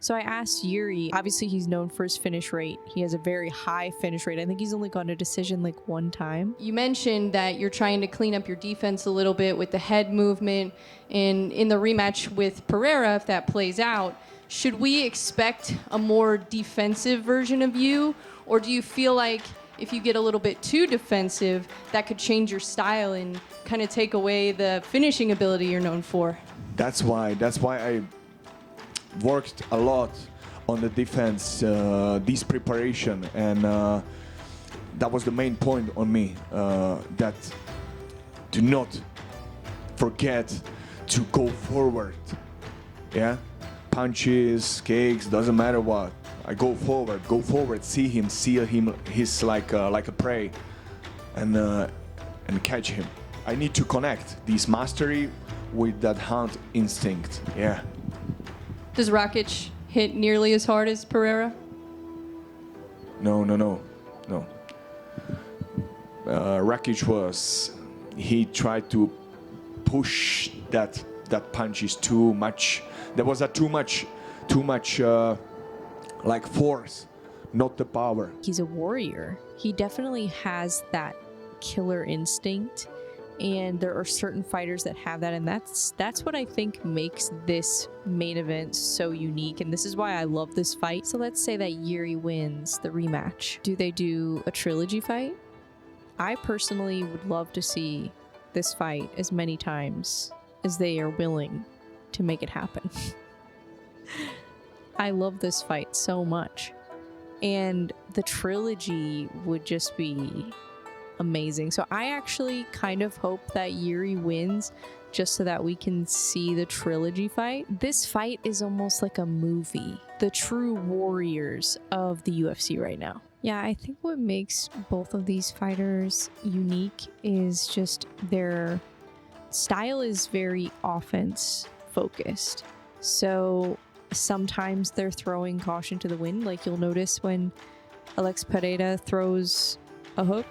So I asked Jiri, obviously he's known for his finish rate. He has a very high finish rate. I think he's only gone to decision like one time. You mentioned that you're trying to clean up your defense a little bit with the head movement. And in the rematch with Pereira, if that plays out, should we expect a more defensive version of you? Or do you feel like if you get a little bit too defensive, that could change your style and kind of take away the finishing ability you're known for? That's why I worked a lot on the defense, this preparation, and that was the main point on me, that do not forget to go forward. Yeah, punches, kicks, doesn't matter what. I go forward, see him, he's like a prey, and catch him. I need to connect this mastery with that hunt instinct. Yeah. Does Rakic hit nearly as hard as Pereira? No. Rakic he tried to push that punches too much. There was a too much like force, not the power. He's a warrior. He definitely has that killer instinct, and there are certain fighters that have that, and that's what I think makes this main event so unique, and this is why I love this fight. So let's say that Jiri wins the rematch. Do they do a trilogy fight? I personally would love to see this fight as many times as they are willing to make it happen. I love this fight so much, and the trilogy would just be amazing. So I actually kind of hope that Jiri wins just so that we can see the trilogy fight. This fight is almost like a movie. The true warriors of the UFC right now. Yeah, I think what makes both of these fighters unique is just their style is very offense focused. So sometimes they're throwing caution to the wind. Like you'll notice when Alex Pereira throws a hook,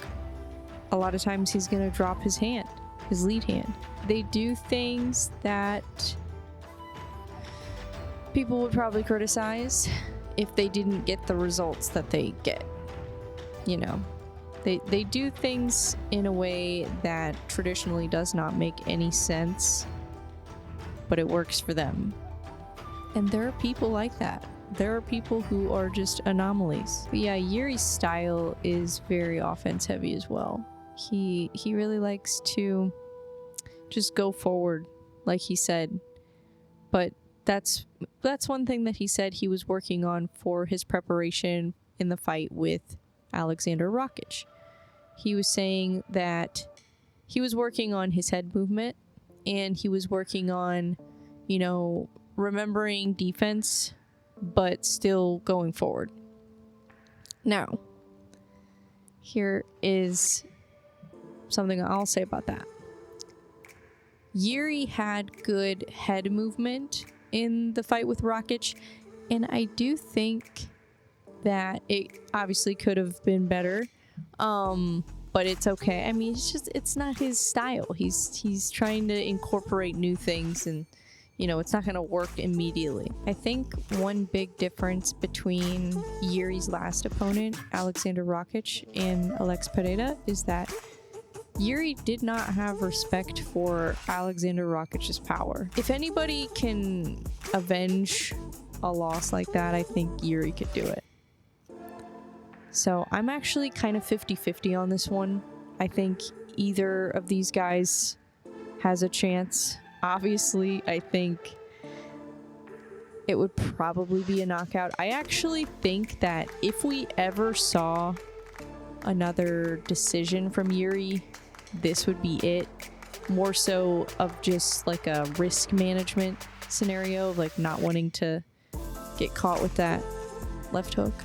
a lot of times he's going to drop his hand, his lead hand. They do things that people would probably criticize if they didn't get the results that they get. You know, they do things in a way that traditionally does not make any sense, but it works for them. And there are people like that. There are people who are just anomalies. But yeah, Jiri's style is very offense heavy as well. He really likes to just go forward, like he said. But that's one thing that he said he was working on for his preparation in the fight with Alexander Rakic. He was saying that he was working on his head movement, and he was working on, you know, remembering defense, but still going forward. Now, here is something I'll say about that. Jiri had good head movement in the fight with Rakic, and I do think that it obviously could have been better, but it's okay. I mean, it's not his style. He's trying to incorporate new things, and you know, it's not going to work immediately. I think one big difference between Jiri's last opponent, Alexander Rakic, and Alex Pereira is that Jiri did not have respect for Alexander Rakic's power. If anybody can avenge a loss like that, I think Jiri could do it. So I'm actually kind of 50-50 on this one. I think either of these guys has a chance. Obviously, I think it would probably be a knockout. I actually think that if we ever saw another decision from Jiri, this would be it. More so of just like a risk management scenario, like not wanting to get caught with that left hook.